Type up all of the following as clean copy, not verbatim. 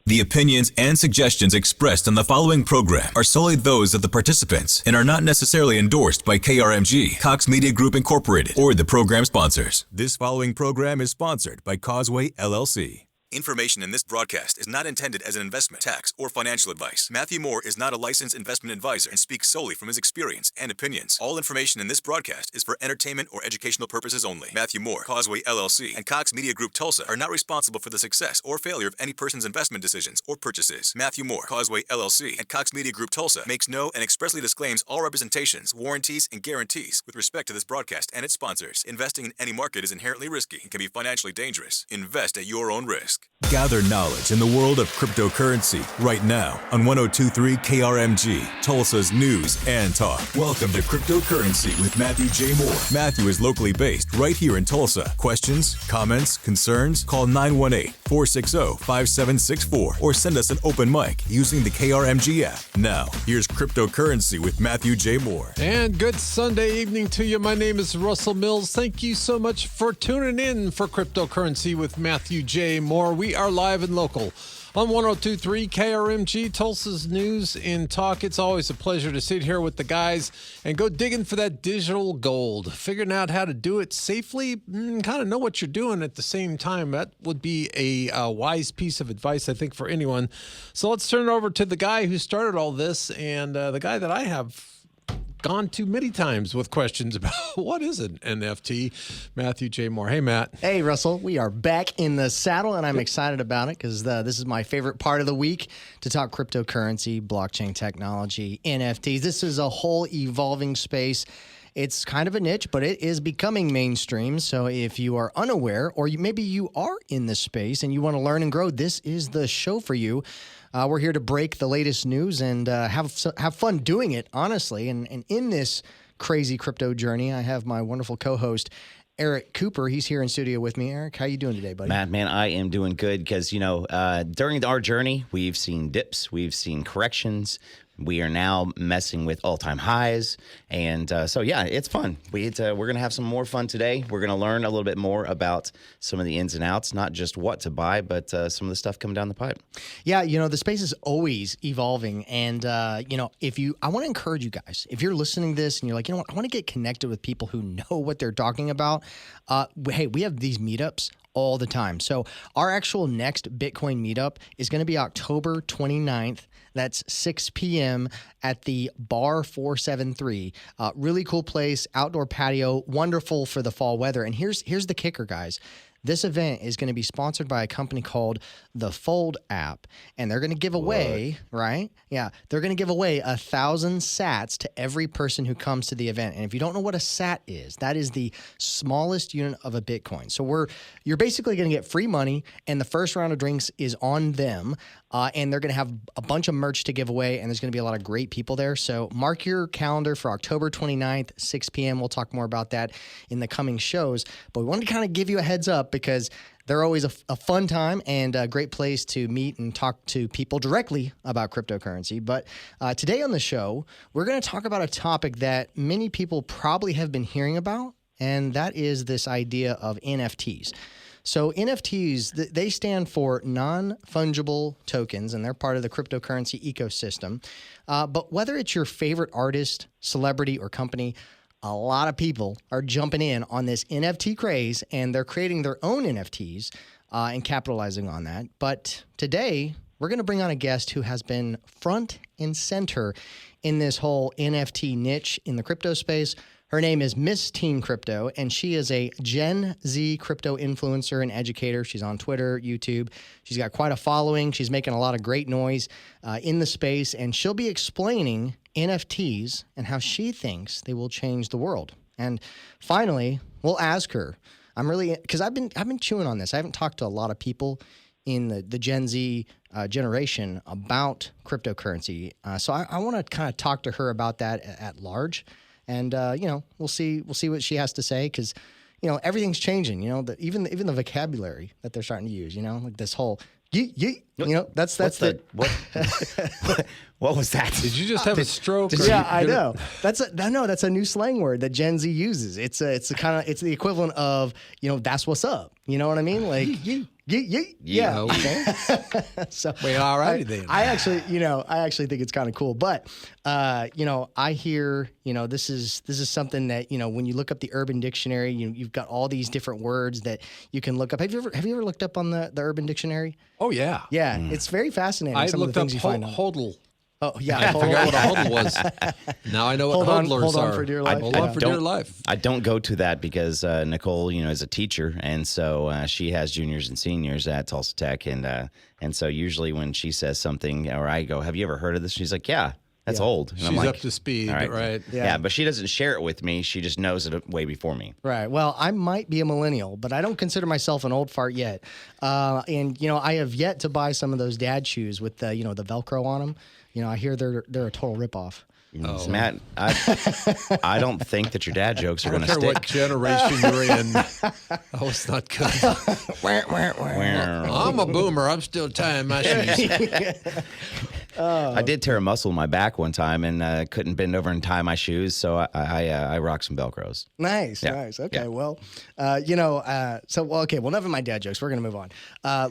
The opinions and suggestions expressed on the following program are solely those of the participants and are not necessarily endorsed by KRMG, Cox Media Group Incorporated, or the program sponsors. This following program is sponsored by Causeway, LLC. Information in this broadcast is not intended as an investment, tax, or financial advice. Matthew Moore is not a licensed investment advisor and speaks solely from his experience and opinions. All information in this broadcast is for entertainment or educational purposes only. Matthew Moore, Causeway, LLC, and Cox Media Group Tulsa are not responsible for the success or failure of any person's investment decisions or purchases. Matthew Moore, Causeway, LLC, and Cox Media Group Tulsa makes no and expressly disclaims all representations, warranties, and guarantees with respect to this broadcast and its sponsors. Investing in any market is inherently risky and can be financially dangerous. Invest at your own risk. Gather knowledge in the world of cryptocurrency right now on 102.3 KRMG, Tulsa's news and talk. Welcome to Cryptocurrency with Matthew J. Moore. Matthew is locally based right here in Tulsa. Questions, comments, concerns? Call 918-460-5764 or send us an open mic using the KRMG app. Now, here's Cryptocurrency with Matthew J. Moore. And good Sunday evening to you. My name is Russell Mills. Thank you so much for tuning in for Cryptocurrency with Matthew J. Moore. We are live and local on 102.3 KRMG, Tulsa's news and talk. It's always a pleasure to sit here with the guys and go digging for that digital gold, figuring out how to do it safely, kind of know what you're doing at the same time. That would be a wise piece of advice, I think, for anyone. So let's turn it over to the guy who started all this and the guy that I have gone to many times with questions about what is an NFT, Matthew J. Moore. Hey, Matt. Hey, Russell. We are back in the saddle, and I'm excited about it because this is my favorite part of the week to talk cryptocurrency, blockchain technology, NFTs. This is a whole evolving space. It's kind of a niche, but it is becoming mainstream. So if you are unaware or maybe you are in this space and you want to learn and grow, this is the show for you. We're here to break the latest news and have fun doing it, honestly. And in this crazy crypto journey, I have my wonderful co-host, Eric Cooper. He's here in studio with me. Eric, how you doing today, buddy? Matt, man, I am doing good because, during our journey, we've seen dips, we've seen corrections. We are now messing with all-time highs. And it's fun. We're going to have some more fun today. We're going to learn a little bit more about some of the ins and outs, not just what to buy, but some of the stuff coming down the pipe. Yeah, the space is always evolving. And, I want to encourage you guys, if you're listening to this and you're like, I want to get connected with people who know what they're talking about. Hey, we have these meetups all the time. So our actual next Bitcoin meetup is going to be October 29th. That's 6 p.m. at the Bar 473. Really cool place, outdoor patio, wonderful for the fall weather. And here's the kicker, guys. This event is going to be sponsored by a company called the Fold app, and they're going to give away, right? Yeah, they're going to give away 1,000 sats to every person who comes to the event. And if you don't know what a sat is, that is the smallest unit of a Bitcoin. So you're basically going to get free money, and the first round of drinks is on them, and they're going to have a bunch of merch to give away, and there's going to be a lot of great people there. So mark your calendar for October 29th, 6 p.m. We'll talk more about that in the coming shows, but we wanted to kind of give you a heads up because they're always a fun time and a great place to meet and talk to people directly about cryptocurrency. But today on the show, we're going to talk about a topic that many people probably have been hearing about, and that is this idea of NFTs. So NFTs, they stand for non-fungible tokens, and they're part of the cryptocurrency ecosystem. But whether it's your favorite artist, celebrity, or company, a lot of people are jumping in on this NFT craze, and they're creating their own NFTs and capitalizing on that. But today, we're going to bring on a guest who has been front and center in this whole NFT niche in the crypto space. Her name is Miss Teen Crypto, and she is a Gen Z crypto influencer and educator. She's on Twitter, YouTube. She's got quite a following. She's making a lot of great noise in the space, and she'll be explaining NFTs and how she thinks they will change the world. And finally, we'll ask her. Because I've been chewing on this. I haven't talked to a lot of people in the Gen Z generation about cryptocurrency. So I want to kind of talk to her about that at large. And, we'll see what she has to say because, everything's changing, even the vocabulary that they're starting to use, like this whole yeet, that's the what was that? Did you just have a stroke? I know. That's a new slang word that Gen Z uses. It's the equivalent of, that's what's up. You know what I mean? Like, Yeah. Okay. So Well, all righty then. I actually think it's kind of cool. But I hear, this is something that, when you look up the Urban Dictionary, you've got all these different words that you can look up. Have you ever looked up on the Urban Dictionary? Oh yeah. Yeah, it's very fascinating. I some of looked the up things you find on. hodl. Oh yeah, I forgot what a hodl was. Now I know what hodlers hold on are. for dear life. Hold on for dear life. I don't go to that because Nicole, is a teacher, and so she has juniors and seniors at Tulsa Tech, and so usually when she says something, or I go, "Have you ever heard of this?" She's like, "Yeah, that's old." And She's I'm like, up to speed, "All right? Yeah, but she doesn't share it with me. She just knows it way before me. Right. Well, I might be a millennial, but I don't consider myself an old fart yet. And I have yet to buy some of those dad shoes with the the Velcro on them. I hear they're a total ripoff. Oh. Matt, I don't think that your dad jokes are going to I don't care stick. what generation you're in. Oh, it's not good. I'm a boomer. I'm still tying my shoes. I did tear a muscle in my back one time and couldn't bend over and tie my shoes, so I rock some Velcros. Nice. Okay. Yeah. Well, okay. Well, enough of my dad jokes. We're going to move on.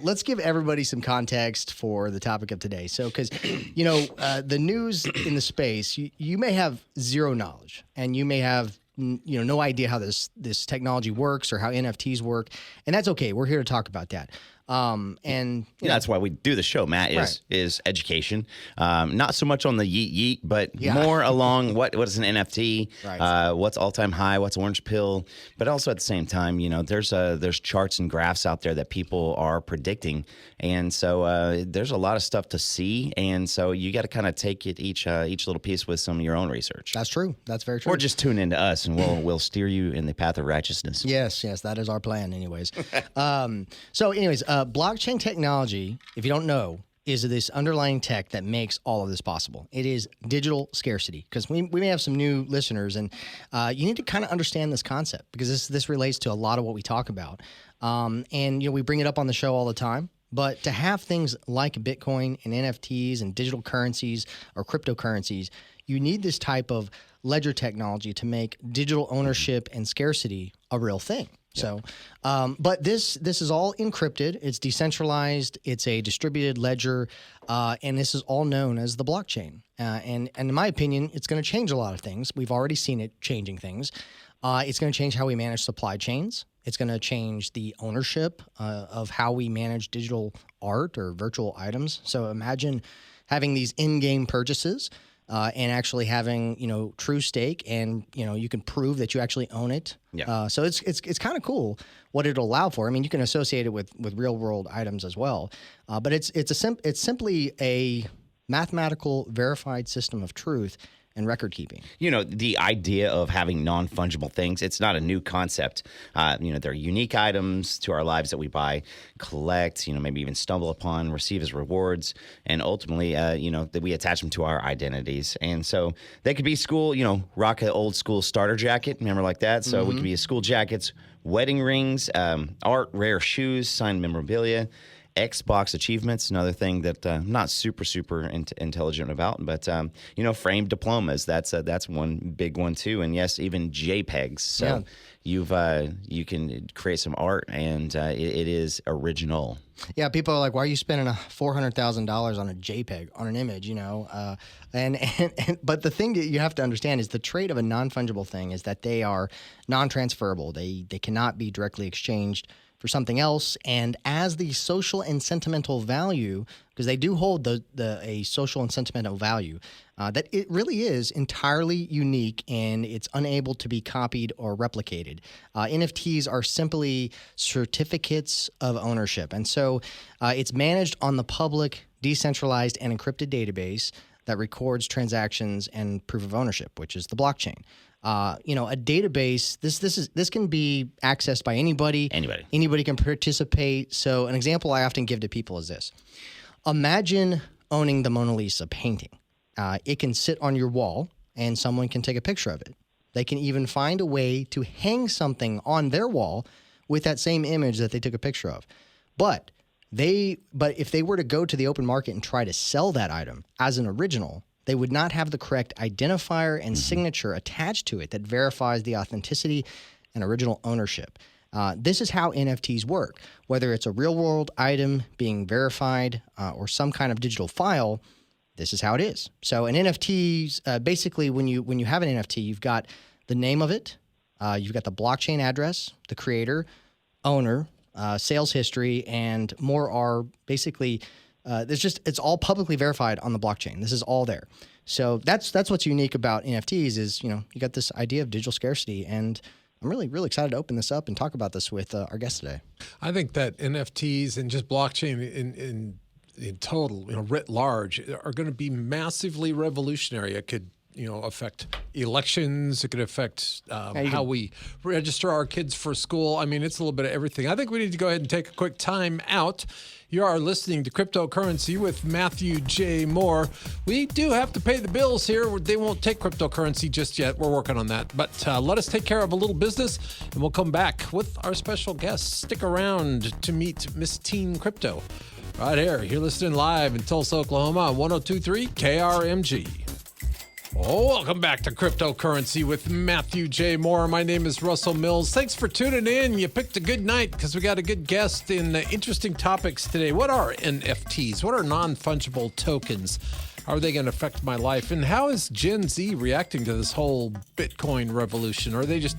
Let's give everybody some context for the topic of today. So, because, the news in the space, you may have zero knowledge and you may have no idea how this technology works or how NFTs work, and that's okay. We're here to talk about that. And that's why we do the show, Matt, is education. Not so much on the yeet, but more along what is an NFT, what's all-time high, what's orange pill, but also at the same time, there's charts and graphs out there that people are predicting, and so there's a lot of stuff to see, and so you got to kind of take it each little piece with some of your own research. That's true. That's very true. Or just tune into us, and we'll steer you in the path of righteousness. Yes, that is our plan, anyways. Blockchain technology, if you don't know, is this underlying tech that makes all of this possible. It is digital scarcity, because we may have some new listeners, and you need to kind of understand this concept, because this relates to a lot of what we talk about. And we bring it up on the show all the time. But to have things like Bitcoin and NFTs and digital currencies or cryptocurrencies, you need this type of ledger technology to make digital ownership and scarcity a real thing. So, but this is all encrypted. It's decentralized. It's a distributed ledger, and this is all known as the blockchain. And in my opinion, it's going to change a lot of things. We've already seen it changing things. It's going to change how we manage supply chains. It's going to change the ownership of how we manage digital art or virtual items. So imagine having these in-game purchases. And actually having, true stake, and, you can prove that you actually own it. Yeah. So it's kind of cool what it'll allow for. I mean, you can associate it with real world items as well. But it's simply a mathematical verified system of truth and record keeping. The idea of having non-fungible things, it's not a new concept. They're unique items to our lives that we buy, collect, maybe even stumble upon, receive as rewards, and ultimately, that we attach them to our identities. And so they could be school, rock an old school starter jacket, remember like that? So we could be school jackets, wedding rings, art, rare shoes, signed memorabilia, Xbox achievements, another thing that I'm not super intelligent about, but framed diplomas, that's one big one too, and yes, even JPEGs. So you can create some art, and it is original. Yeah, people are like, why are you spending $400,000 on a JPEG, on an image, but the thing that you have to understand is the trait of a non-fungible thing is that they are non-transferable. They cannot be directly exchanged for something else, and as the social and sentimental value, because they do hold a social and sentimental value, that it really is entirely unique and it's unable to be copied or replicated. NFTs are simply certificates of ownership, and so it's managed on the public, decentralized, and encrypted database that records transactions and proof of ownership, which is the blockchain. A database, this can be accessed by anybody. Anybody can participate. So an example I often give to people is this. Imagine owning the Mona Lisa painting. It can sit on your wall and someone can take a picture of it. They can even find a way to hang something on their wall with that same image that they took a picture of. But if they were to go to the open market and try to sell that item as an original, they would not have the correct identifier and signature attached to it that verifies the authenticity and original ownership. This is how NFTs work. Whether it's a real-world item being verified or some kind of digital file, this is how it is. So an NFTs, basically, when you have an NFT, you've got the name of it, you've got the blockchain address, the creator, owner, sales history, and more are basically it's all publicly verified on the blockchain. This is all there. So that's what's unique about NFTs is, you got this idea of digital scarcity, and I'm really, really excited to open this up and talk about this with our guest today. I think that NFTs and just blockchain in total, writ large, are going to be massively revolutionary. It could, affect elections. It could affect how we register our kids for school. I mean, it's a little bit of everything. I think we need to go ahead and take a quick time out. You are listening to Cryptocurrency with Matthew J. Moore. We do have to pay the bills here. They won't take cryptocurrency just yet. We're working on that. But let us take care of a little business, and we'll come back with our special guest. Stick around to meet Miss Teen Crypto. Right here. You're listening live in Tulsa, Oklahoma on 102.3 KRMG. Oh, welcome back to Cryptocurrency with Matthew J. Moore. My name is Russell Mills. Thanks for tuning in. You picked a good night because we got a good guest in interesting topics today. What are NFTs? What are non-fungible tokens? How are they going to affect my life? And how is Gen Z reacting to this whole Bitcoin revolution? Or are they just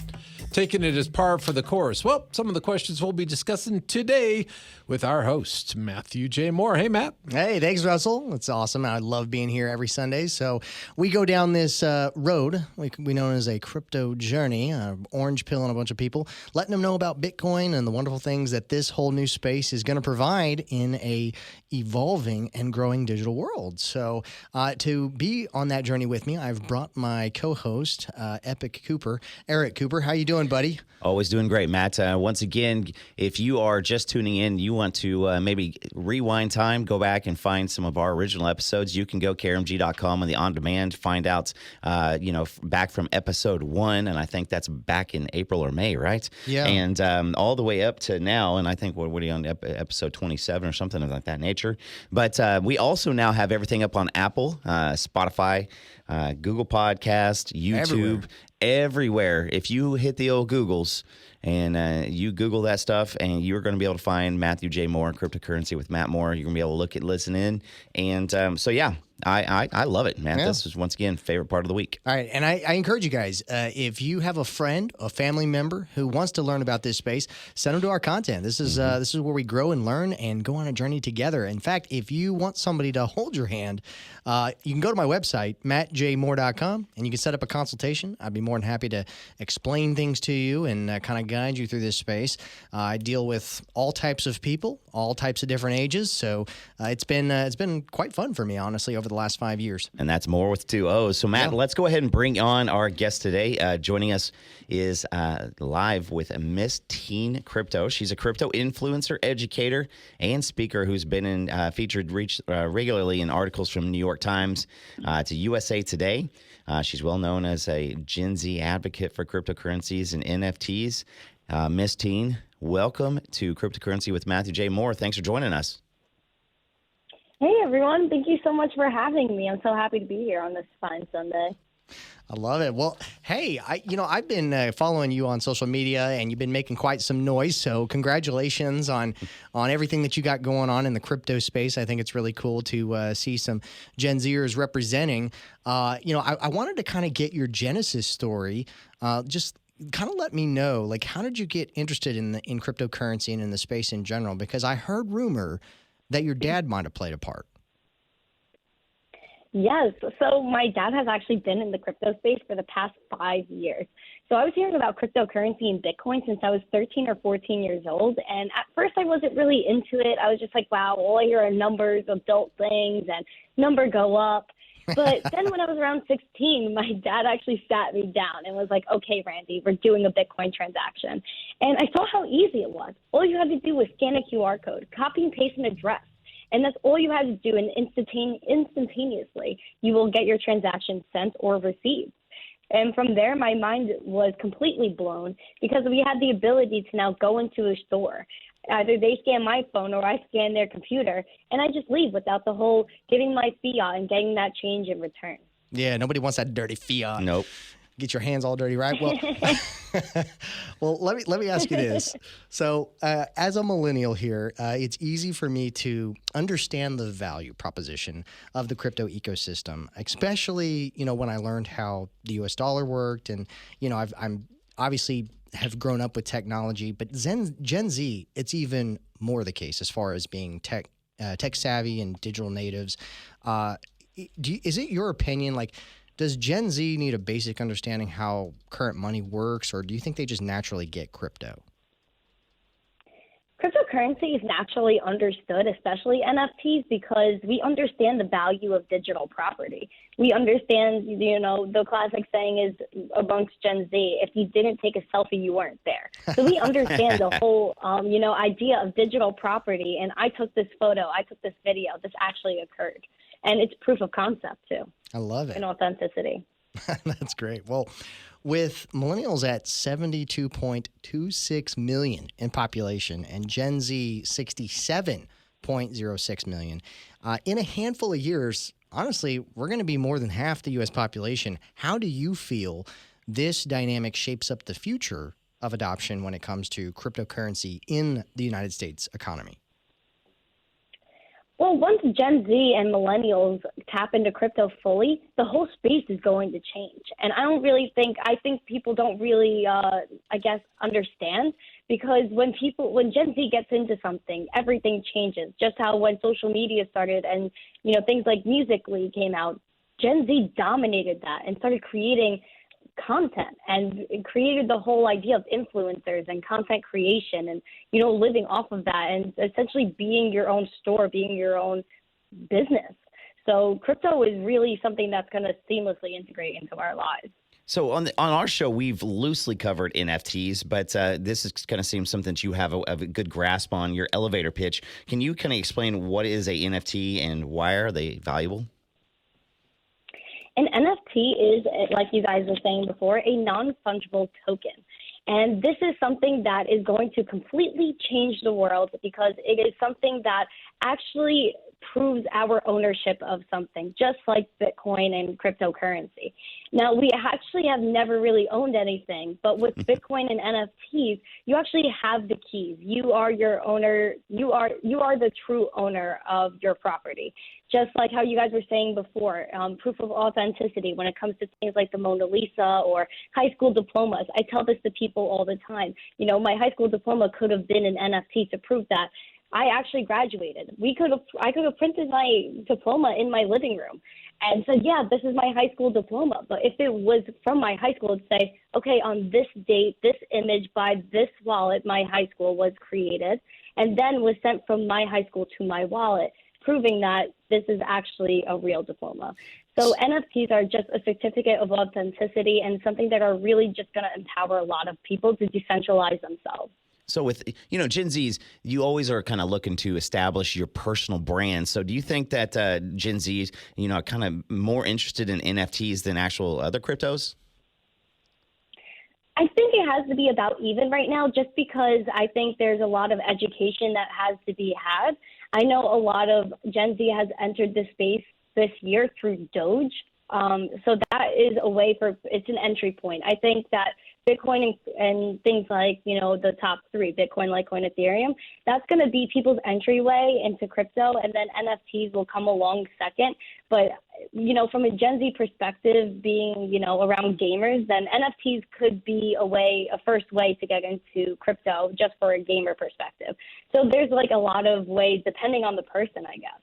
taking it as par for the course? Well, some of the questions we'll be discussing today with our host, Matthew J. Moore. Hey, Matt. Hey, thanks, Russell. It's awesome. I love being here every Sunday. So we go down this road we know as a crypto journey, orange pill and a bunch of people, letting them know about Bitcoin and the wonderful things that this whole new space is going to provide in a evolving and growing digital world. So to be on that journey with me, I've brought my co-host, Eric Cooper. How you doing, buddy? Always doing great, Matt. Once again, if you are just tuning in, you want to maybe rewind time, go back and find some of our original episodes, you can go KRMG.com on the on-demand, find out, back from episode 1, and I think that's back in April or May, right? Yeah. And all the way up to now, and I think what are you on episode 27 or something like that nature. But we also now have everything up on Apple, Spotify, Google Podcast, YouTube, everywhere. If you hit the old Googles and you Google that stuff, and you're going to be able to find Matthew J. Moore, Cryptocurrency with Matt Moore. You're going to be able to listen in. And I love it, man. Yeah. This is, once again, favorite part of the week. All right. And I encourage you guys, if you have a friend, a family member who wants to learn about this space, send them to our content. This is where we grow and learn and go on a journey together. In fact, if you want somebody to hold your hand, you can go to my website, mattjmoore.com, and you can set up a consultation. I'd be more than happy to explain things to you and kind of guide you through this space. I deal with all types of people, all types of different ages. So it's been quite fun for me, honestly, over the last 5 years. And that's Moore with 2 O's. So, Matt, let's go ahead and bring on our guest today. Joining us is live with Miss Teen Crypto. She's a crypto influencer, educator, and speaker who's been featured regularly in articles from New York Times to USA Today. She's well known as a Gen Z advocate for cryptocurrencies and NFTs. Miss Teen, welcome to Cryptocurrency with Matthew J. Moore. Thanks for joining us. Hey, everyone. Thank you so much for having me. I'm so happy to be here on this fine Sunday. I love it. Well, hey, I've been following you on social media, and you've been making quite some noise. So congratulations on everything that you got going on in the crypto space. I think it's really cool to see some Gen Zers representing. I wanted to kind of get your genesis story. Just kind of let me know, like, how did you get interested in cryptocurrency and in the space in general? Because I heard rumor that your dad might have played a part. Yes. So my dad has actually been in the crypto space for the past 5 years. So I was hearing about cryptocurrency and Bitcoin since I was 13 or 14 years old. And at first I wasn't really into it. I was just like, wow, all I hear are numbers, adult things, and number go up. But then when I was around 16, my dad actually sat me down and was like, okay, Randy, we're doing a Bitcoin transaction. And I saw how easy it was. All you had to do was scan a QR code, copy and paste an address. And that's all you had to do, and instantaneously you will get your transaction sent or received. And from there, my mind was completely blown because we had the ability to now go into a store. Either they scan my phone or I scan their computer, and I just leave without the whole giving my fiat and getting that change in return. Yeah, nobody wants that dirty fiat. Nope. get your hands all dirty, right? Well, well, let me ask you this. So, as a millennial here, it's easy for me to understand the value proposition of the crypto ecosystem, especially when I learned how the U.S. dollar worked, and I'm obviously have grown up with technology, but Gen Z, it's even more the case as far as being tech savvy and digital natives. Is it your opinion, like, does Gen Z need a basic understanding how current money works, or do you think they just naturally get crypto? Cryptocurrency is naturally understood, especially NFTs, because we understand the value of digital property. We understand, the classic saying is amongst Gen Z, if you didn't take a selfie, you weren't there. So we understand the whole, idea of digital property. And I took this photo, I took this video, this actually occurred. And it's proof of concept, too. I love it. And authenticity. That's great. Well, with millennials at 72.26 million in population and Gen Z 67.06 million, in a handful of years, honestly, we're going to be more than half the U.S. population. How do you feel this dynamic shapes up the future of adoption when it comes to cryptocurrency in the United States economy? Well, once Gen Z and millennials tap into crypto fully, the whole space is going to change. And I think people don't really, understand, because when Gen Z gets into something, everything changes. Just how when social media started and, things like Musical.ly came out, Gen Z dominated that and started creating content and created the whole idea of influencers and content creation and, living off of that and essentially being your own store, being your own business. So crypto is really something that's going to seamlessly integrate into our lives. So on our show, we've loosely covered NFTs, but this is kind of seems something that you have a good grasp on, your elevator pitch. Can you kind of explain what is a NFT and why are they valuable? An NFT is, like you guys were saying before, a non-fungible token. And this is something that is going to completely change the world because it is something that actually proves our ownership of something, just like Bitcoin and cryptocurrency. Now, we actually have never really owned anything, but with Bitcoin and NFTs, you actually have the keys. You are your owner. You are the true owner of your property. Just like how you guys were saying before, proof of authenticity when it comes to things like the Mona Lisa or high school diplomas. I tell this to people all the time. My high school diploma could have been an NFT to prove that I actually graduated. I could have printed my diploma in my living room and said, yeah, this is my high school diploma. But if it was from my high school, it'd say, okay, on this date, this image by this wallet, my high school was created and then was sent from my high school to my wallet, proving that this is actually a real diploma. So NFTs are just a certificate of authenticity and something that are really just going to empower a lot of people to decentralize themselves. So with, Gen Zs, you always are kind of looking to establish your personal brand. So do you think that Gen Zs, are kind of more interested in NFTs than actual other cryptos? I think it has to be about even right now, just because I think there's a lot of education that has to be had. I know a lot of Gen Z has entered this space this year through Doge. So that is a way it's an entry point. I think that Bitcoin and things like, the top three, Bitcoin, Litecoin, Ethereum, that's going to be people's entryway into crypto. And then NFTs will come along second. But, from a Gen Z perspective, being, around gamers, then NFTs could be a first way to get into crypto just for a gamer perspective. So there's a lot of ways depending on the person, I guess.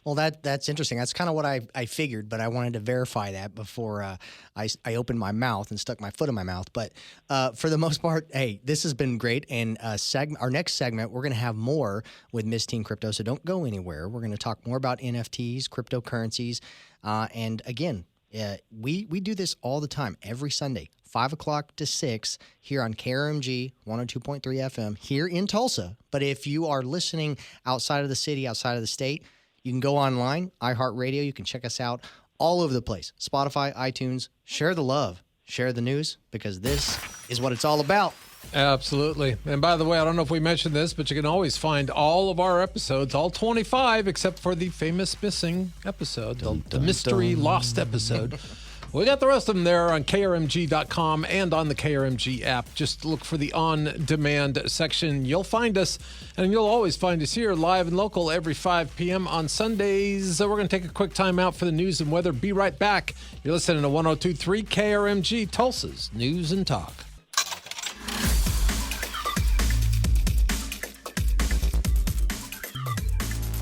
Well, that's interesting. That's kind of what I figured, but I wanted to verify that before I opened my mouth and stuck my foot in my mouth. But for the most part, hey, this has been great. And our next segment, we're going to have more with Miss Teen Crypto, so don't go anywhere. We're going to talk more about NFTs, cryptocurrencies, and again, we do this all the time, every Sunday, 5 o'clock to 6 here on KRMG 102.3 FM here in Tulsa. But if you are listening outside of the city, outside of the state, you can go online, iHeartRadio. You can check us out all over the place. Spotify, iTunes. Share the love. Share the news, because this is what it's all about. Absolutely. And by the way, I don't know if we mentioned this, but you can always find all of our episodes, all 25, except for the famous missing episode, the mystery lost episode. We got the rest of them there on KRMG.com and on the KRMG app. Just look for the on-demand section. You'll find us, and you'll always find us here live and local every 5 p.m. on Sundays. So we're going to take a quick time out for the news and weather. Be right back. You're listening to 102.3 KRMG, Tulsa's News and Talk.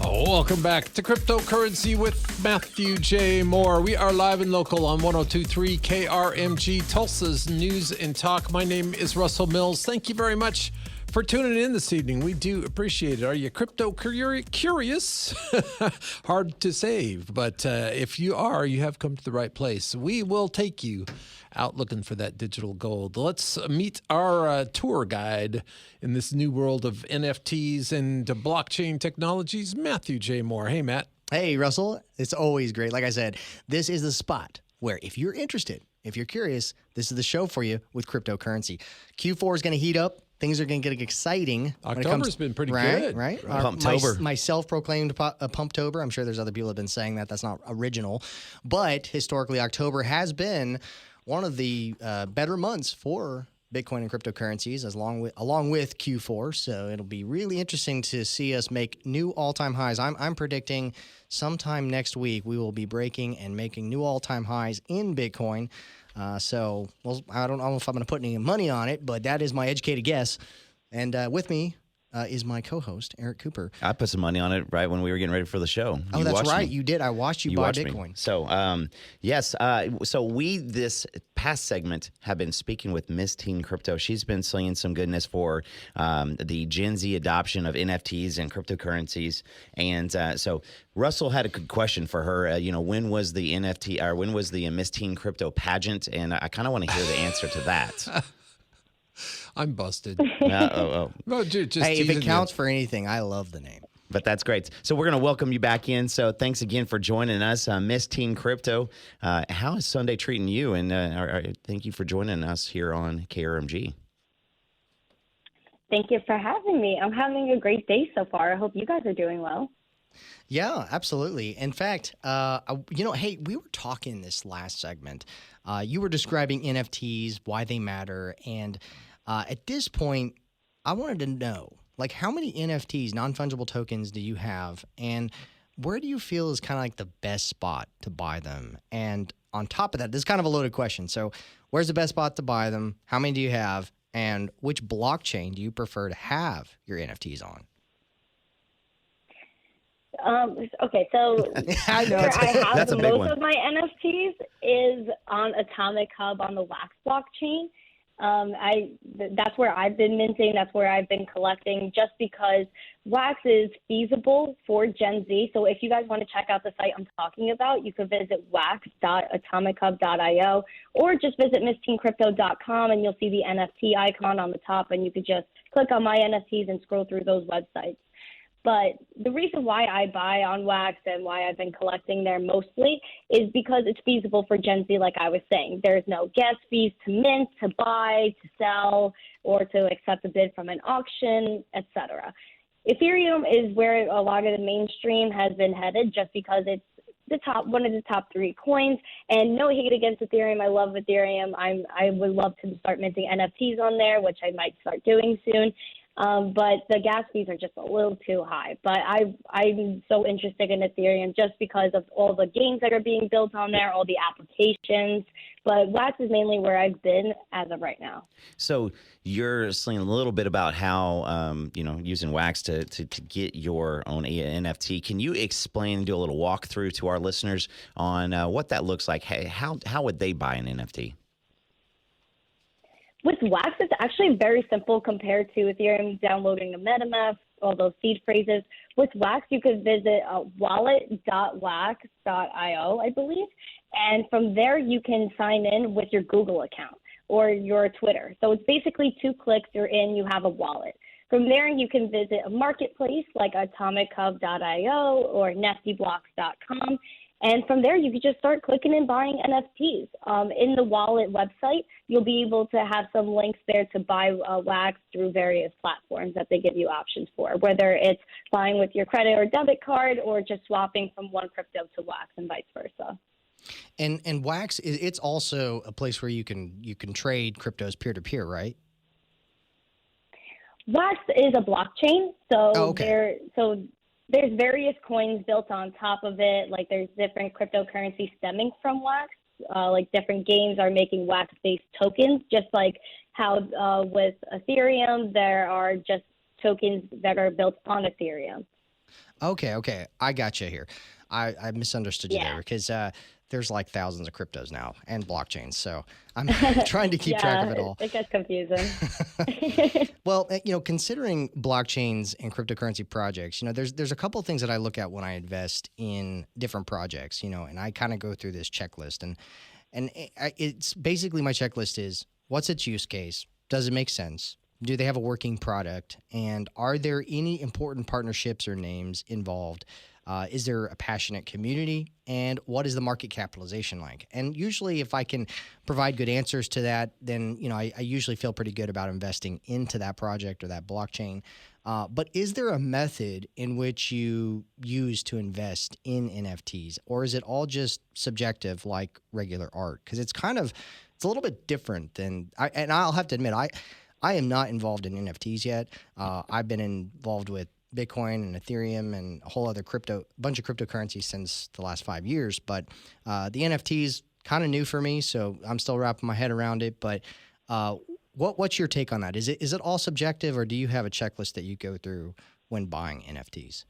Welcome back to Cryptocurrency with Matthew J. Moore. We are live and local on 102.3 KRMG, Tulsa's News and Talk. My name is Russell Mills. Thank you very much for tuning in this evening. We do appreciate it. Are you crypto curious? Hard to say, but if you are, you have come to the right place. We will take you out looking for that digital gold. Let's meet our tour guide in this new world of NFTs and blockchain technologies, Matthew J. Moore. Hey, Matt. Hey, Russell. It's always great. Like I said, this is the spot where if you're interested, if you're curious, this is the show for you with cryptocurrency. Q4 is going to heat up. Things are going to get exciting. October's been pretty good. Right? Pumptober. My self-proclaimed Pumptober. I'm sure there's other people that have been saying that. That's not original. But historically, October has been one of the better months for Bitcoin and cryptocurrencies, along with Q4. So it'll be really interesting to see us make new all-time highs. I'm predicting sometime next week we will be breaking and making new all-time highs in Bitcoin. So I don't know if I'm going to put any money on it, but that is my educated guess. And with me is my co-host, Eric Cooper. I put some money on it right when we were getting ready for the show. Oh, that's right. You did. I watched you buy Bitcoin. Me. So, yes. So we, this past segment, have been speaking with Miss Teen Crypto. She's been slinging some goodness for the Gen Z adoption of NFTs and cryptocurrencies. And so Russell had a good question for her. When was the NFT, or when was the Miss Teen Crypto pageant? And I kind of want to hear the answer to that. I'm busted. No, just hey, if it counts for anything, I love the name. But that's great. So we're going to welcome you back in. So thanks again for joining us, Miss Teen Crypto. How is Sunday treating you? And thank you for joining us here on KRMG. Thank you for having me. I'm having a great day so far. I hope you guys are doing well. Yeah, absolutely. In fact, hey, we were talking this last segment. You were describing NFTs, why they matter, and at this point, I wanted to know, like, how many NFTs, non-fungible tokens, do you have, and where do you feel is kind of like the best spot to buy them? And on top of that, this is kind of a loaded question. So, where's the best spot to buy them? How many do you have? And which blockchain do you prefer to have your NFTs on? Okay, so I know, where I have most of my NFTs is on Atomic Hub on the Wax blockchain. That's where I've been minting. That's where I've been collecting, just because Wax is feasible for Gen Z. So if you guys want to check out the site I'm talking about, you can visit wax.atomichub.io or just visit missteencrypto.com and you'll see the NFT icon on the top, and you could just click on my NFTs and scroll through those websites. But the reason why I buy on Wax and why I've been collecting there mostly is because it's feasible for Gen Z, like I was saying. There's no gas fees to mint, to buy, to sell, or to accept a bid from an auction, etc. Ethereum is where a lot of the mainstream has been headed, just because it's one of the top 3 coins. And no hate against Ethereum. I love Ethereum. I would love to start minting NFTs on there, which I might start doing soon. But the gas fees are just a little too high. But I'm so interested in Ethereum just because of all the games that are being built on there, all the applications. But Wax is mainly where I've been as of right now. So you're slinging a little bit about how, using Wax to get your own NFT. Can you explain, do a little walkthrough to our listeners on what that looks like? Hey, how would they buy an NFT? With Wax, it's actually very simple compared to Ethereum downloading a MetaMask, all those seed phrases. With Wax, you could visit wallet.wax.io, I believe. And from there, you can sign in with your Google account or your Twitter. So it's basically 2 clicks, you're in, you have a wallet. From there, you can visit a marketplace like atomichub.io or neftyblocks.com. And from there, you can just start clicking and buying NFTs. In the wallet website, you'll be able to have some links there to buy Wax through various platforms that they give you options for, whether it's buying with your credit or debit card or just swapping from one crypto to Wax and vice versa. And Wax, it's also a place where you can trade cryptos peer to peer, right? Wax is a blockchain, so Oh, okay. there's various coins built on top of it. Like there's different cryptocurrencies stemming from Wax. Like different games are making Wax-based tokens, just like how with Ethereum there are just tokens that are built on Ethereum. Okay, I got you here. I misunderstood you there Yeah. because there's like thousands of cryptos now and blockchains, so I'm trying to keep track of Yeah, it all. it gets confusing. Well, considering blockchains and cryptocurrency projects, there's a couple of things that I look at when I invest in different projects, and I kind of go through this checklist, and it's basically my checklist is what's its use case? Does it make sense? Do they have a working product? And are there any important partnerships or names involved? Is there a passionate community? And what is the market capitalization like? And usually, if I can provide good answers to that, then I usually feel pretty good about investing into that project or that blockchain. But is there a method in which you use to invest in NFTs, or is it all just subjective like regular art? Because it's a little bit different than and I'll have to admit I am not involved in NFTs yet. I've been involved with Bitcoin and Ethereum and a whole other bunch of cryptocurrencies since the last 5 years. But the NFTs kind of new for me, so I'm still wrapping my head around it. But what's your take on that? Is it all subjective, or do you have a checklist that you go through when buying NFTs?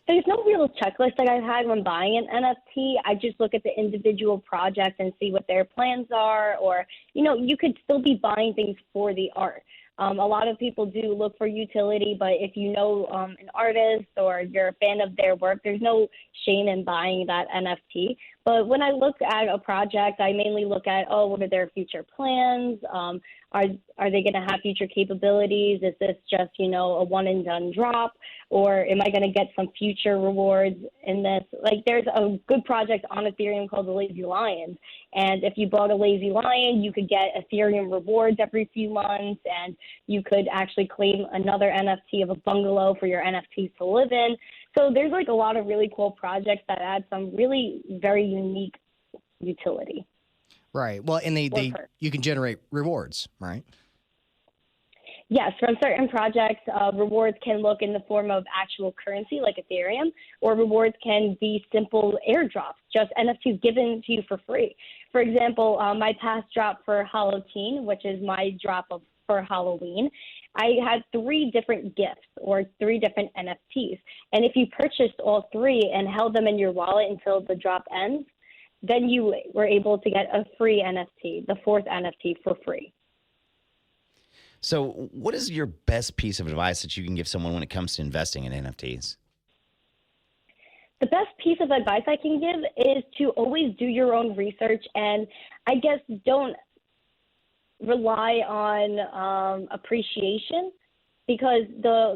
There's no real checklist that I've had when buying an NFT. I just look at the individual project and see what their plans are, or, you could still be buying things for the art. A lot of people do look for utility, but if you know an artist or you're a fan of their work, there's no shame in buying that NFT. But when I look at a project, I mainly look at, what are their future plans? Are they going to have future capabilities? Is this just, a one and done drop? Or am I going to get some future rewards in this? Like there's a good project on Ethereum called the Lazy Lion. And if you bought a Lazy Lion, you could get Ethereum rewards every few months, and you could actually claim another NFT of a bungalow for your NFTs to live in. So there's like a lot of really cool projects that add some really very unique utility. Right. Well, and you can generate rewards, right? Yes, from certain projects, rewards can look in the form of actual currency like Ethereum, or rewards can be simple airdrops, just NFTs given to you for free. For example, my past drop for Halloween, which is my drop for Halloween, I had 3 different gifts or 3 different NFTs. And if you purchased all 3 and held them in your wallet until the drop ends, then you were able to get a free NFT, the 4th NFT for free. So, what is your best piece of advice that you can give someone when it comes to investing in NFTs? The best piece of advice I can give is to always do your own research, and I guess don't rely on appreciation, because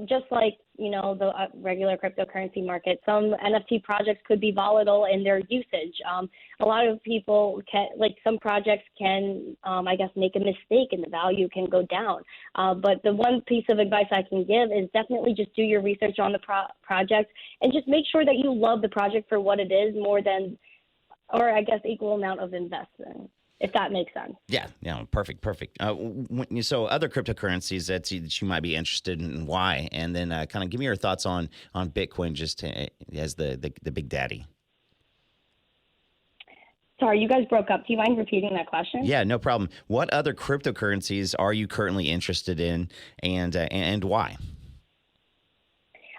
just like the regular cryptocurrency market, some NFT projects could be volatile in their usage. A lot of people some projects can I guess make a mistake and the value can go down. But the one piece of advice I can give is definitely just do your research on the project, and just make sure that you love the project for what it is more than, or I guess equal amount of investment, if that makes sense. Yeah, perfect. So other cryptocurrencies that you might be interested in, and why, and then kind of give me your thoughts on Bitcoin just as the big daddy. Sorry, you guys broke up. Do you mind repeating that question? Yeah, no problem. What other cryptocurrencies are you currently interested in, and why?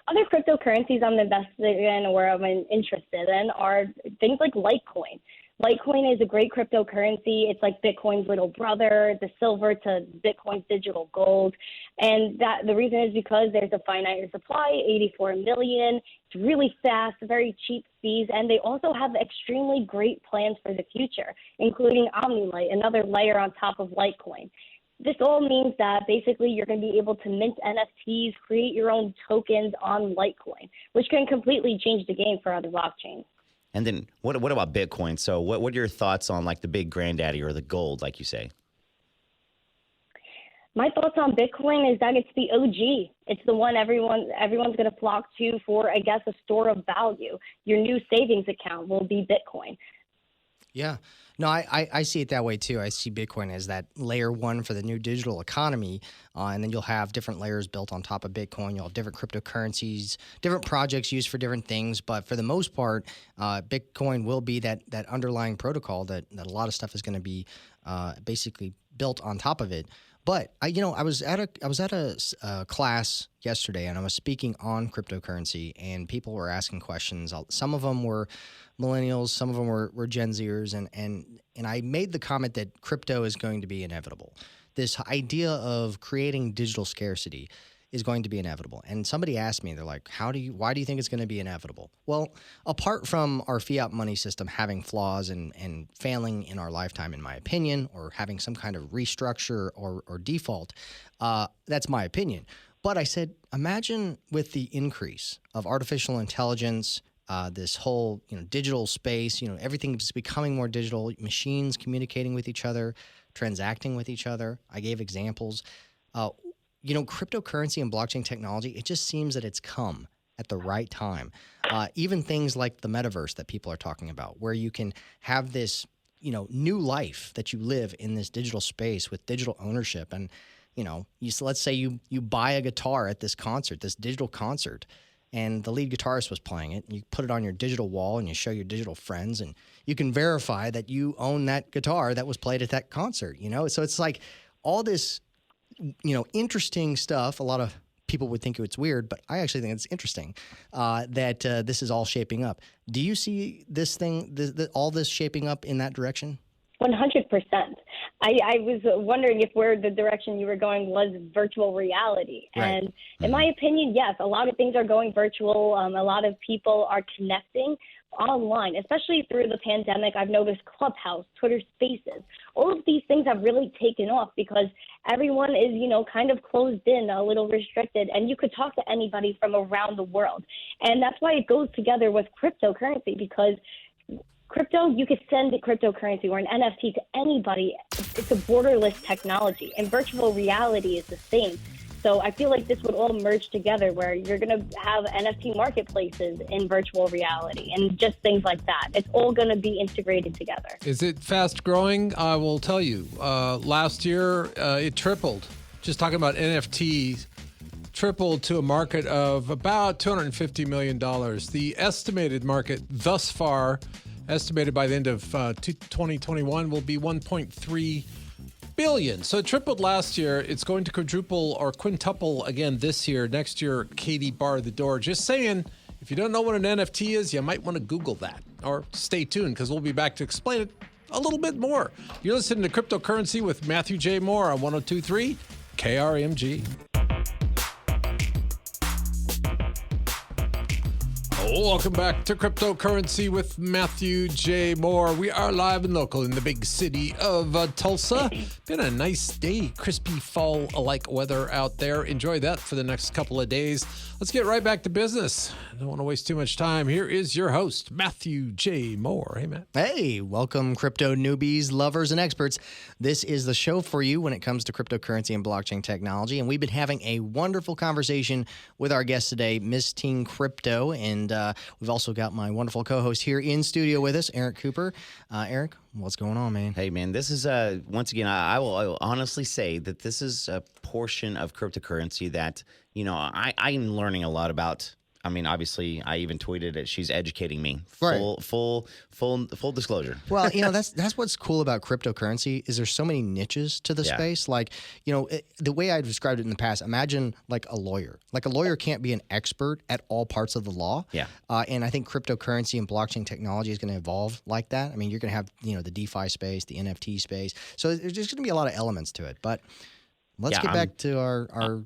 Other cryptocurrencies I'm invested in or I'm interested in are things like Litecoin. Litecoin is a great cryptocurrency. It's like Bitcoin's little brother, the silver to Bitcoin's digital gold. And the reason is because there's a finite supply, 84 million. It's really fast, very cheap fees, and they also have extremely great plans for the future, including OmniLite, another layer on top of Litecoin. This all means that basically you're going to be able to mint NFTs, create your own tokens on Litecoin, which can completely change the game for other blockchains. And then what about Bitcoin? So what are your thoughts on like the big granddaddy or the gold, like you say? My thoughts on Bitcoin is that it's the OG. It's the one everyone's going to flock to for, I guess, a store of value. Your new savings account will be Bitcoin. Yeah. No, I see it that way too. I see Bitcoin as that layer one for the new digital economy. And then you'll have different layers built on top of Bitcoin. You'll have different cryptocurrencies, different projects used for different things. But for the most part, Bitcoin will be that underlying protocol that a lot of stuff is going to be basically built on top of it. But I was at a class yesterday, and I was speaking on cryptocurrency, and people were asking questions. Some of them were millennials, some of them were Gen Zers, and I made the comment that crypto is going to be inevitable. This idea of creating digital scarcity is going to be inevitable. And somebody asked me, they're like, why do you think it's going to be inevitable? Well, apart from our fiat money system having flaws and failing in our lifetime, in my opinion, or having some kind of restructure or default, that's my opinion. But I said, imagine with the increase of artificial intelligence, this whole digital space, everything is becoming more digital, machines communicating with each other, transacting with each other. I gave examples. Cryptocurrency and blockchain technology, it just seems that it's come at the right time. Even things like the metaverse that people are talking about, where you can have this, new life that you live in this digital space with digital ownership. And, let's say you buy a guitar at this concert, this digital concert, and the lead guitarist was playing it. And you put it on your digital wall and you show your digital friends, and you can verify that you own that guitar that was played at that concert, So it's like all this interesting stuff. A lot of people would think it's weird, but I actually think it's interesting that this is all shaping up. Do you see this thing, all this shaping up in that direction? 100%. I was wondering if where the direction you were going was virtual reality. Right. And in my opinion, yes, a lot of things are going virtual. A lot of people are connecting online, especially through the pandemic. I've noticed Clubhouse, Twitter Spaces, all of these things have really taken off because everyone is, kind of closed in, a little restricted, and you could talk to anybody from around the world. And that's why it goes together with cryptocurrency, because crypto, you could send a cryptocurrency or an NFT to anybody. It's a borderless technology, and virtual reality is the same. So I feel like this would all merge together, where you're going to have NFT marketplaces in virtual reality and just things like that. It's all going to be integrated together. Is it fast growing? I will tell you. Last year, it tripled. Just talking about NFTs, tripled to a market of about $250 million. The estimated market thus far, estimated by the end of 2021, will be $1.3 billion. So it tripled last year. It's going to quadruple or quintuple again this year. Next year, Katie barred the door. Just saying, if you don't know what an NFT is, you might want to Google that, or stay tuned, because we'll be back to explain it a little bit more. You're listening to Cryptocurrency with Matthew J. Moore on 102.3 KRMG. Welcome back to Cryptocurrency with Matthew J. Moore. We are live and local in the big city of Tulsa. Been a nice day, crispy fall-alike weather out there. Enjoy that for the next couple of days. Let's get right back to business. I don't want to waste too much time. Here is your host, Matthew J. Moore. Hey, Matt. Hey, welcome, crypto newbies, lovers, and experts. This is the show for you when it comes to cryptocurrency and blockchain technology. And we've been having a wonderful conversation with our guest today, Miss Teen Crypto. And we've also got my wonderful co-host here in studio with us, Eric Cooper. Eric, what's going on, man? Hey, man, this is, once again, I will honestly say that this is a portion of cryptocurrency that, I'm learning a lot about. I mean, obviously, I even tweeted it. She's educating me. Full disclosure. Well, that's what's cool about cryptocurrency is there's so many niches to the space. Like, the way I described it in the past, imagine like a lawyer. Like a lawyer can't be an expert at all parts of the law. Yeah. And I think cryptocurrency and blockchain technology is going to evolve like that. I mean, you're going to have, the DeFi space, the NFT space. So there's just going to be a lot of elements to it. But let's get back to our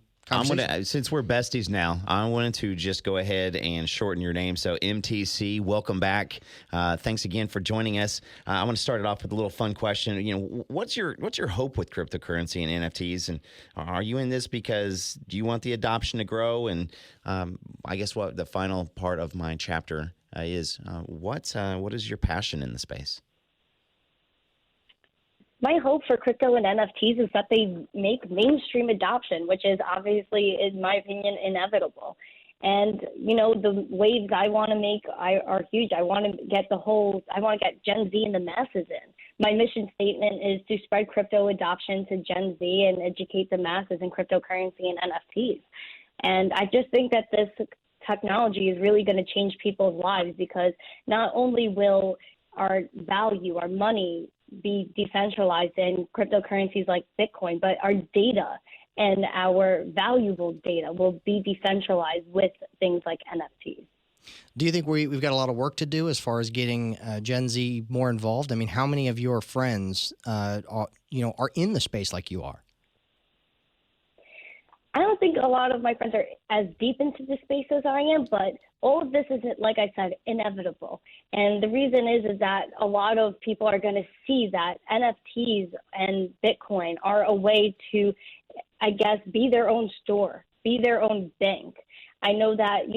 since we're besties now, I wanted to just go ahead and shorten your name. So MTC, welcome back. Thanks again for joining us. I want to start it off with a little fun question. What's your hope with cryptocurrency and NFTs? And are you in this because do you want the adoption to grow? And I guess what the final part of my chapter is, what is your passion in the space? My hope for crypto and NFTs is that they make mainstream adoption, which is obviously, in my opinion, inevitable. And, the waves I want to make are huge. I want to get Gen Z and the masses in. My mission statement is to spread crypto adoption to Gen Z and educate the masses in cryptocurrency and NFTs. And I just think that this technology is really going to change people's lives, because not only will our value, our money, be decentralized in cryptocurrencies like Bitcoin, but our data and our valuable data will be decentralized with things like NFTs. Do you think we've got a lot of work to do as far as getting Gen Z more involved? I mean, how many of your friends, are in the space like you are? I don't think a lot of my friends are as deep into the space as I am, but all of this is, like I said, inevitable. And the reason is that a lot of people are going to see that NFTs and Bitcoin are a way to, I guess, be their own store, be their own bank. I know that,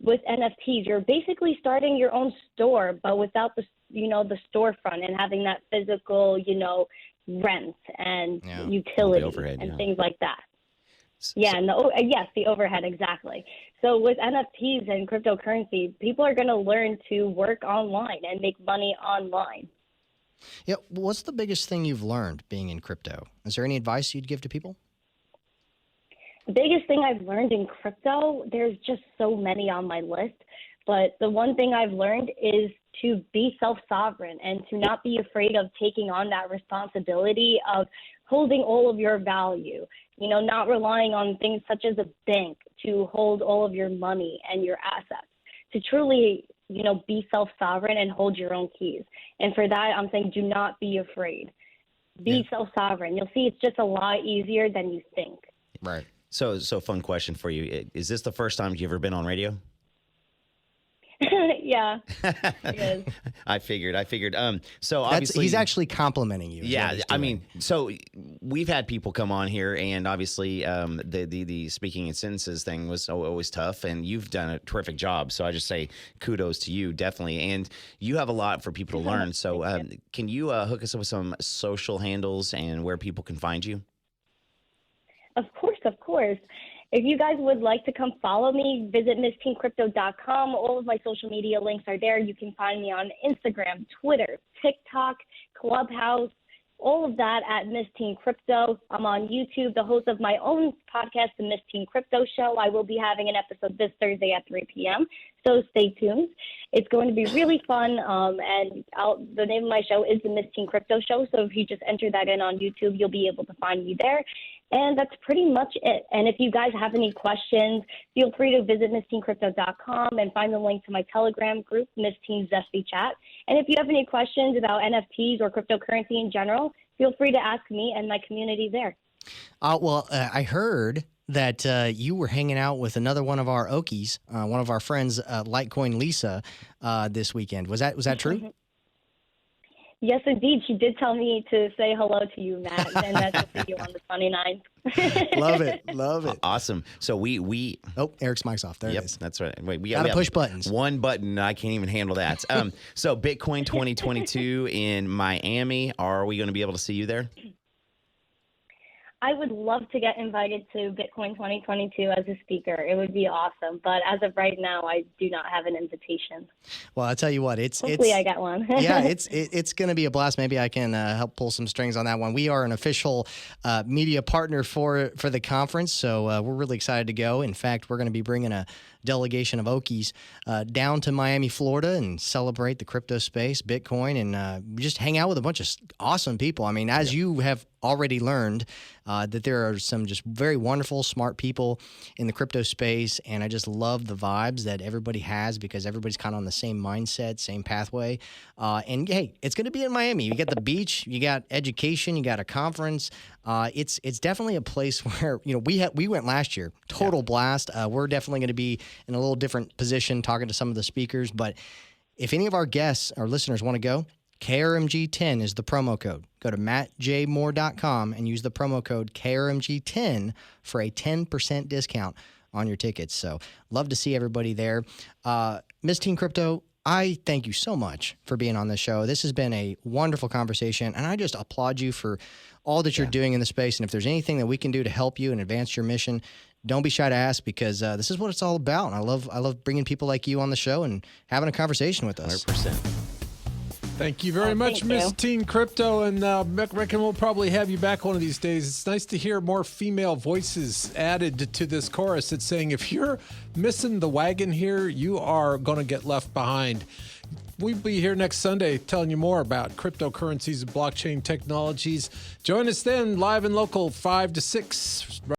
with NFTs, you're basically starting your own store, but without the storefront and having that physical, rent and utilities overhead, and things like that. Yeah, and the overhead, exactly. So with NFTs and cryptocurrency, people are going to learn to work online and make money online. Yeah, what's the biggest thing you've learned being in crypto? Is there any advice you'd give to people? The biggest thing I've learned in crypto, there's just so many on my list, but the one thing I've learned is to be self-sovereign and to not be afraid of taking on that responsibility of holding all of your value, not relying on things such as a bank to hold all of your money and your assets, to truly, be self-sovereign and hold your own keys. And for that, I'm saying do not be afraid. Be self-sovereign. You'll see it's just a lot easier than you think. Right. So fun question for you. Is this the first time you've ever been on radio? Yeah, it is. I figured. So obviously, he's actually complimenting you. Yeah, I mean, so we've had people come on here, and obviously, the speaking in sentences thing was always tough, and you've done a terrific job. So I just say kudos to you, definitely. And you have a lot for people to learn. So can you hook us up with some social handles and where people can find you? Of course. If you guys would like to come follow me, visit missteencrypto.com. All of my social media links are there. You can find me on Instagram, Twitter, TikTok, Clubhouse, all of that at Miss Teen Crypto. I'm on YouTube, the host of my own podcast, The Miss Teen Crypto Show. I will be having an episode this Thursday at 3 p.m., so stay tuned. It's going to be really fun, and the name of my show is The Miss Teen Crypto Show, so if you just enter that in on YouTube, you'll be able to find me there. And that's pretty much it. And if you guys have any questions, feel free to visit missteencrypto.com and find the link to my Telegram group, Miss Teen Zesty Chat. And if you have any questions about NFTs or cryptocurrency in general, feel free to ask me and my community there. I heard that you were hanging out with another one of our Okies, one of our friends, Litecoin Lisa, this weekend. Was that true? Yes, indeed. She did tell me to say hello to you, Matt, and that she'll see you on the 29th. Love it. Awesome. So we Oh, Eric's mic's off. There it Yep, is. that's right. Wait, we Gotta got push buttons. One button, I can't even handle that. So Bitcoin 2022 in Miami. Are we going to be able to see you there? I would love to get invited to Bitcoin 2022 as a speaker. It would be awesome. But as of right now, I do not have an invitation. Well, I'll tell you what, Hopefully I get one. Yeah, it's going to be a blast. Maybe I can help pull some strings on that one. We are an official media partner for the conference, so we're really excited to go. In fact, we're going to be bringing a delegation of Okies down to Miami, Florida, and celebrate the crypto space, Bitcoin, and just hang out with a bunch of awesome people. I mean, as you have already learned, that there are some just very wonderful, smart people in the crypto space, and I just love the vibes that everybody has because everybody's kind of on the same mindset, same pathway. And hey, it's going to be in Miami. You got the beach, you got education, you got a conference. It's definitely a place where we went last year, total blast. We're definitely going to be in a little different position talking to some of the speakers, but if any of our guests or listeners want to go, KRMG10 is the promo code. Go to mattjmoore.com and use the promo code KRMG10 for a 10% discount on your tickets. So love to see everybody there. Miss Teen Crypto, I thank you so much for being on this show. This has been a wonderful conversation, and I just applaud you for all that you're doing in the space. And if there's anything that we can do to help you and advance your mission, don't be shy to ask, because this is what it's all about. And I love bringing people like you on the show and having a conversation with us. 100%. Thank you very much, Miss Teen Crypto, and reckon we'll probably have you back one of these days. It's nice to hear more female voices added to this chorus. It's saying if you're missing the wagon here, you are going to get left behind. We'll be here next Sunday telling you more about cryptocurrencies and blockchain technologies. Join us then, live and local, 5 to 6.